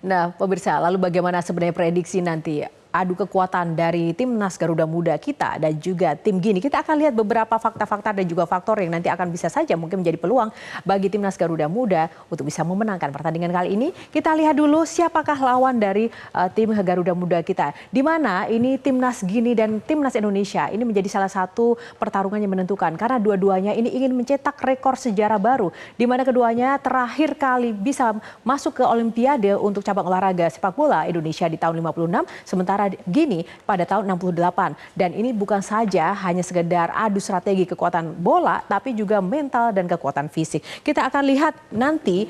Nah, pemirsa, lalu bagaimana sebenarnya prediksi nanti adu kekuatan dari timnas Garuda Muda kita dan juga tim Gini? Kita akan lihat beberapa fakta-fakta dan juga faktor yang nanti akan bisa saja mungkin menjadi peluang bagi timnas Garuda Muda untuk bisa memenangkan pertandingan kali ini. Kita lihat dulu siapakah lawan dari tim Garuda Muda kita. Di mana ini timnas Gini dan timnas Indonesia ini menjadi salah satu pertarungan yang menentukan karena dua-duanya ini ingin mencetak rekor sejarah baru di mana keduanya terakhir kali bisa masuk ke Olimpiade untuk cabang olahraga sepak bola Indonesia di tahun 56, sementara Gini pada tahun 68. Dan ini bukan saja hanya sekedar adu strategi kekuatan bola, tapi juga mental dan kekuatan fisik. Kita akan lihat nanti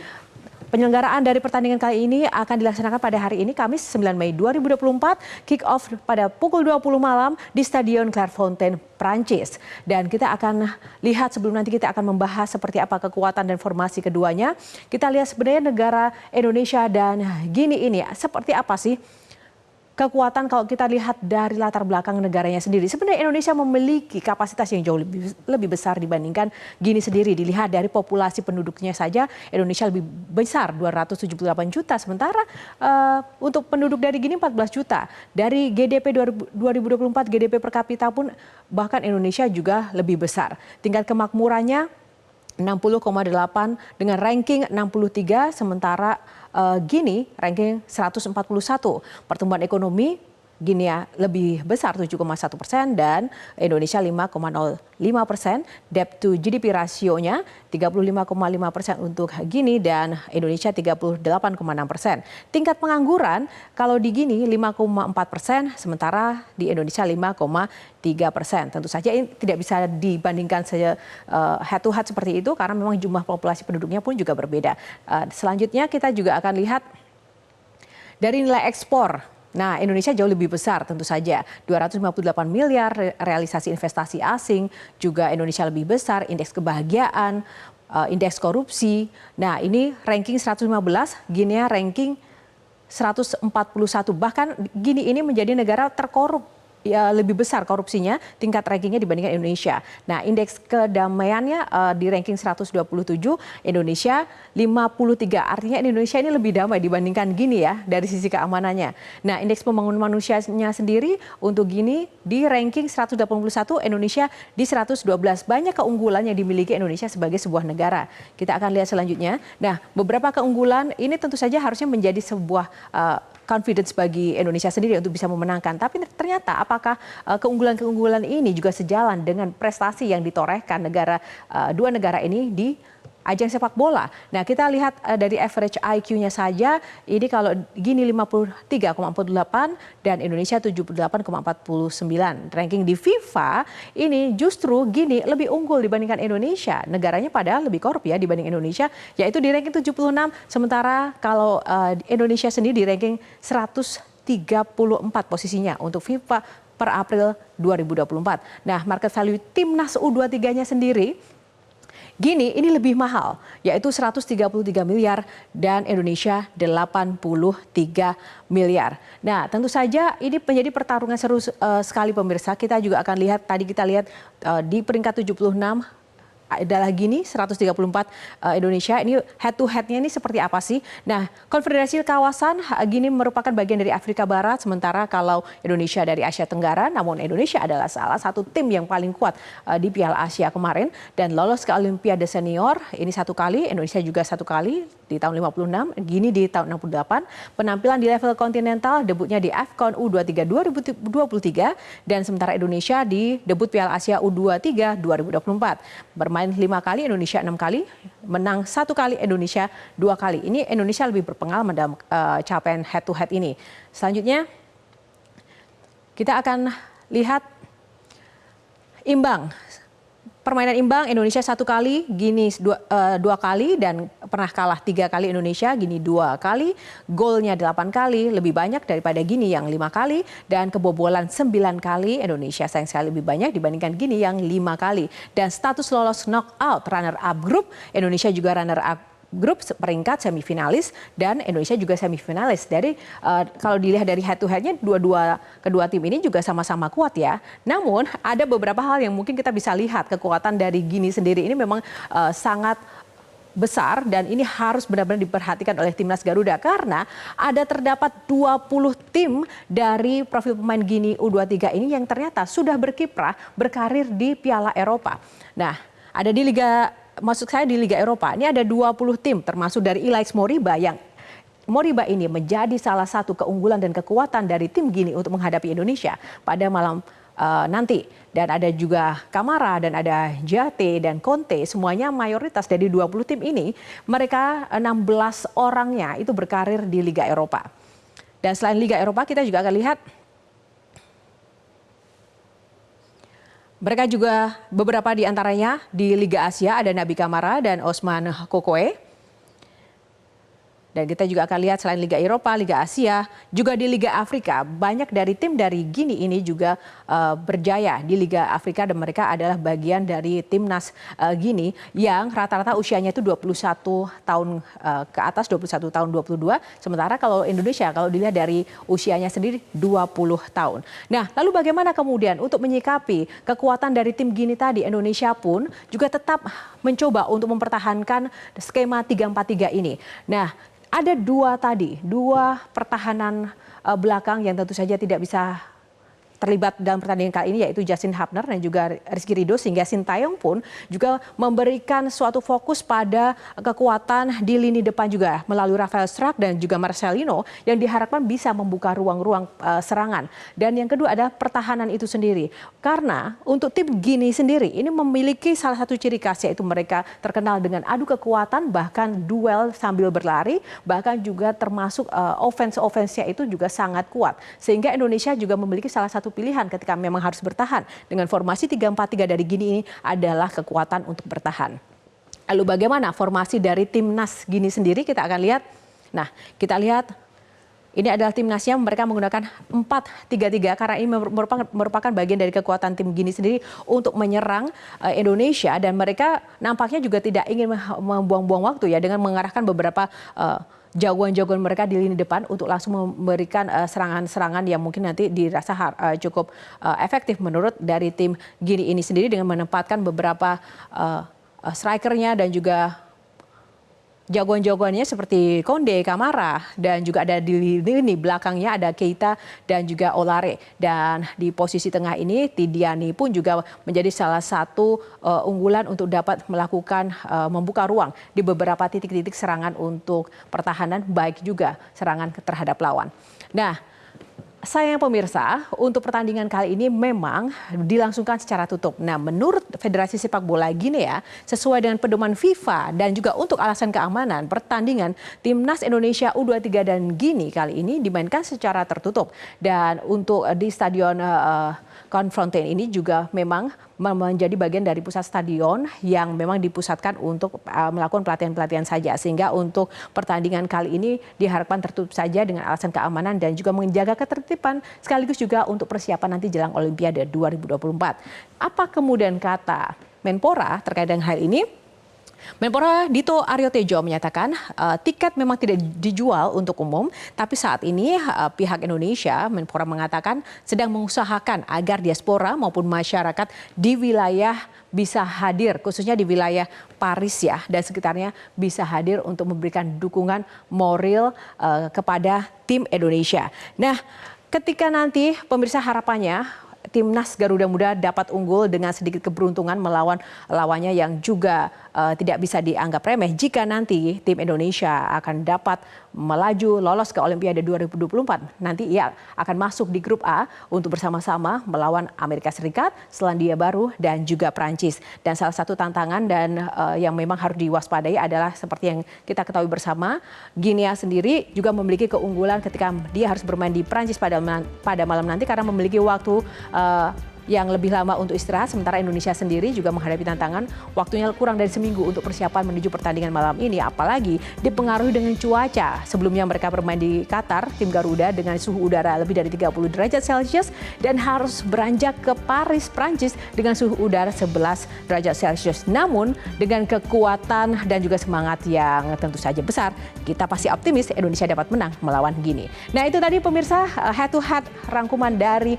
penyelenggaraan dari pertandingan kali ini akan dilaksanakan pada hari ini, Kamis 9 Mei 2024, kick off pada pukul 20 malam di Stadion Clairefontaine, Prancis. Dan kita akan lihat sebelum nanti kita akan membahas seperti apa kekuatan dan formasi keduanya. Kita lihat sebenarnya negara Indonesia dan Gini ini seperti apa sih kekuatan kalau kita lihat dari latar belakang negaranya sendiri. Sebenarnya Indonesia memiliki kapasitas yang jauh lebih besar dibandingkan Gini sendiri. Dilihat dari populasi penduduknya saja, Indonesia lebih besar 278 juta. Sementara untuk penduduk dari Gini 14 juta. Dari GDP 2024, GDP per kapita pun bahkan Indonesia juga lebih besar. Tingkat kemakmurannya 60,8 dengan ranking 63, sementara Gini ranking 141. Pertumbuhan ekonomi Gini lebih besar 7,1% dan Indonesia 5,05%. Debt to GDP rasionya 35,5% untuk Gini dan Indonesia 38,6%. Tingkat pengangguran kalau di Gini 5,4%, sementara di Indonesia 5,3%. Tentu saja ini tidak bisa dibandingkan head to head seperti itu karena memang jumlah populasi penduduknya pun juga berbeda. Selanjutnya kita juga akan lihat dari nilai ekspor. Nah, Indonesia jauh lebih besar tentu saja, 258 miliar realisasi investasi asing, juga Indonesia lebih besar, indeks kebahagiaan, indeks korupsi. Nah, ini ranking 115, Gini ranking 141. Bahkan Gini ini menjadi negara terkorup. Ya, lebih besar korupsinya, tingkat rankingnya dibandingkan Indonesia. Nah, indeks kedamaiannya di ranking 127, Indonesia 53. Artinya Indonesia ini lebih damai dibandingkan Gini ya dari sisi keamanannya. Nah, indeks pembangunan manusianya sendiri untuk Gini di ranking 181, Indonesia di 112. Banyak keunggulan yang dimiliki Indonesia sebagai sebuah negara. Kita akan lihat selanjutnya. Nah, beberapa keunggulan ini tentu saja harusnya menjadi sebuah confidence bagi Indonesia sendiri untuk bisa memenangkan. Tapi ternyata apakah keunggulan-keunggulan ini juga sejalan dengan prestasi yang ditorehkan dua negara ini di ajang sepak bola. Nah, kita lihat dari average IQ-nya saja, ini kalau Gini 53,48 dan Indonesia 78,49. Ranking di FIFA ini justru Gini lebih unggul dibandingkan Indonesia. Negaranya padahal lebih korup ya dibanding Indonesia, yaitu di ranking 76. Sementara kalau Indonesia sendiri di ranking 134 posisinya untuk FIFA per April 2024. Nah, market value timnas U23-nya sendiri Gini ini lebih mahal, yaitu 133 miliar dan Indonesia 83 miliar. Nah, tentu saja ini menjadi pertarungan seru sekali pemirsa. Kita juga akan lihat, tadi kita lihat di peringkat 76 adalah Gini, 134 Indonesia. Ini head to head-nya ini seperti apa sih? Nah, konfederasi kawasan Gini merupakan bagian dari Afrika Barat, sementara kalau Indonesia dari Asia Tenggara, namun Indonesia adalah salah satu tim yang paling kuat di Piala Asia kemarin dan lolos ke Olimpiade Senior. Ini satu kali, Indonesia juga satu kali di tahun 56, Gini di tahun 68. Penampilan di level kontinental, debutnya di AFCON U23 2023 dan sementara Indonesia di debut Piala Asia U23 2024. Bermain 5 kali, Indonesia 6 kali, menang 1 kali, Indonesia 2 kali. Ini Indonesia lebih berpengalaman dalam capaian head to head ini. Selanjutnya kita akan lihat imbang. Permainan imbang, Indonesia 1 kali, Gini 2 kali dan pernah kalah 3 kali Indonesia, Gini 2 kali, golnya 8 kali, lebih banyak daripada Gini yang 5 kali dan kebobolan 9 kali. Indonesia sayang sekali lebih banyak dibandingkan Gini yang 5 kali. Dan status lolos knockout runner up group, Indonesia juga runner up grup peringkat semifinalis dan Indonesia juga semifinalis. Dari kalau dilihat dari head to head-nya kedua tim ini juga sama-sama kuat ya. Namun ada beberapa hal yang mungkin kita bisa lihat kekuatan dari Gini sendiri ini memang sangat besar dan ini harus benar-benar diperhatikan oleh timnas Garuda karena ada terdapat 20 tim dari profil pemain Gini U23 ini yang ternyata sudah berkiprah berkarir di Piala Eropa. Nah, ada di di Liga Eropa. Ini ada 20 tim termasuk dari Ilaix Moriba yang Moriba ini menjadi salah satu keunggulan dan kekuatan dari tim Gini untuk menghadapi Indonesia pada malam nanti. Dan ada juga Kamara dan ada Jate dan Conte, semuanya mayoritas dari 20 tim ini, mereka 16 orangnya itu berkarir di Liga Eropa. Dan selain Liga Eropa kita juga akan lihat mereka juga beberapa di antaranya di Liga Asia ada Nabi Kamara dan Osman Kokoe. Dan kita juga akan lihat selain Liga Eropa, Liga Asia, juga di Liga Afrika. Banyak dari tim dari Gini ini juga berjaya di Liga Afrika dan mereka adalah bagian dari timnas Gini yang rata-rata usianya itu 21 tahun ke atas, 21 tahun 22. Sementara kalau Indonesia, kalau dilihat dari usianya sendiri 20 tahun. Nah, lalu bagaimana kemudian untuk menyikapi kekuatan dari tim Gini tadi, Indonesia pun juga tetap mencoba untuk mempertahankan skema 3-4-3 ini. Nah, ada dua pertahanan belakang yang tentu saja tidak bisa terlibat dalam pertandingan kali ini, yaitu Justin Hubner dan juga Rizky Ridho, sehingga Sintayong pun juga memberikan suatu fokus pada kekuatan di lini depan juga melalui Rafael Struijk dan juga Marcelino yang diharapkan bisa membuka ruang-ruang serangan. Dan yang kedua adalah pertahanan itu sendiri. Karena untuk tim Gini sendiri ini memiliki salah satu ciri khas, yaitu mereka terkenal dengan adu kekuatan, bahkan duel sambil berlari, bahkan juga termasuk offense-nya itu juga sangat kuat. Sehingga Indonesia juga memiliki salah satu pilihan ketika memang harus bertahan. Dengan formasi 3-4-3 dari Gini ini adalah kekuatan untuk bertahan. Lalu bagaimana formasi dari timnas Gini sendiri kita akan lihat. Nah, kita lihat ini adalah timnasnya, mereka menggunakan 4-3-3 karena ini merupakan bagian dari kekuatan tim Gini sendiri untuk menyerang Indonesia dan mereka nampaknya juga tidak ingin membuang-buang waktu ya dengan mengarahkan beberapa jagoan-jagoan mereka di lini depan untuk langsung memberikan serangan-serangan yang mungkin nanti dirasa cukup efektif menurut dari tim Gini ini sendiri dengan menempatkan beberapa strikernya dan juga jagoan-jagoannya seperti Konde, Kamara, dan juga ada di lini belakangnya ada Keita dan juga Olare. Dan di posisi tengah ini Tidiani pun juga menjadi salah satu unggulan untuk dapat melakukan membuka ruang di beberapa titik-titik serangan untuk pertahanan, baik juga serangan terhadap lawan. Nah, sayang pemirsa, untuk pertandingan kali ini memang dilangsungkan secara tutup. Nah, menurut Federasi Sepak Bola Guinea, sesuai dengan pedoman FIFA dan juga untuk alasan keamanan, pertandingan Timnas Indonesia U23 dan Gini kali ini dimainkan secara tertutup. Dan untuk di Stadion Koinfontein ini juga memang menjadi bagian dari pusat stadion yang memang dipusatkan untuk melakukan pelatihan-pelatihan saja. Sehingga untuk pertandingan kali ini diharapkan tertutup saja dengan alasan keamanan dan juga menjaga ketertiban sekaligus juga untuk persiapan nanti jelang Olimpiade 2024. Apa kemudian kata Menpora terkait dengan hal ini? Menpora Dito Aryo Tejo menyatakan tiket memang tidak dijual untuk umum, tapi saat ini pihak Indonesia, Menpora mengatakan sedang mengusahakan agar diaspora maupun masyarakat di wilayah bisa hadir, khususnya di wilayah Paris ya dan sekitarnya bisa hadir untuk memberikan dukungan moral kepada tim Indonesia. Nah, ketika nanti pemirsa harapannya Timnas Garuda Muda dapat unggul dengan sedikit keberuntungan melawan lawannya yang juga tidak bisa dianggap remeh jika nanti tim Indonesia akan dapat melaju lolos ke Olimpiade 2024. Nanti ia akan masuk di grup A untuk bersama-sama melawan Amerika Serikat, Selandia Baru dan juga Prancis. Dan salah satu tantangan dan yang memang harus diwaspadai adalah seperti yang kita ketahui bersama, Guinea sendiri juga memiliki keunggulan ketika dia harus bermain di Prancis pada malam nanti karena memiliki waktu yang lebih lama untuk istirahat, sementara Indonesia sendiri juga menghadapi tantangan waktunya kurang dari seminggu untuk persiapan menuju pertandingan malam ini, apalagi dipengaruhi dengan cuaca. Sebelumnya mereka bermain di Qatar, tim Garuda dengan suhu udara lebih dari 30 derajat Celcius dan harus beranjak ke Paris, Prancis dengan suhu udara 11 derajat Celcius. Namun dengan kekuatan dan juga semangat yang tentu saja besar, kita pasti optimis Indonesia dapat menang melawan Gini. Nah, itu tadi pemirsa head to head rangkuman dari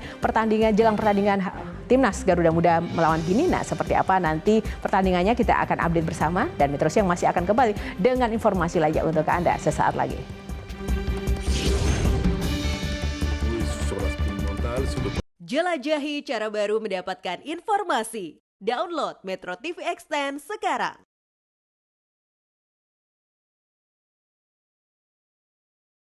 jelang pertandingan Timnas Garuda Muda melawan Gini. Nah, seperti apa nanti pertandingannya kita akan update bersama dan Metro Siang masih akan kembali dengan informasi lainnya untuk Anda sesaat lagi. Jelajahi cara baru mendapatkan informasi. Download Metro TV Extend sekarang.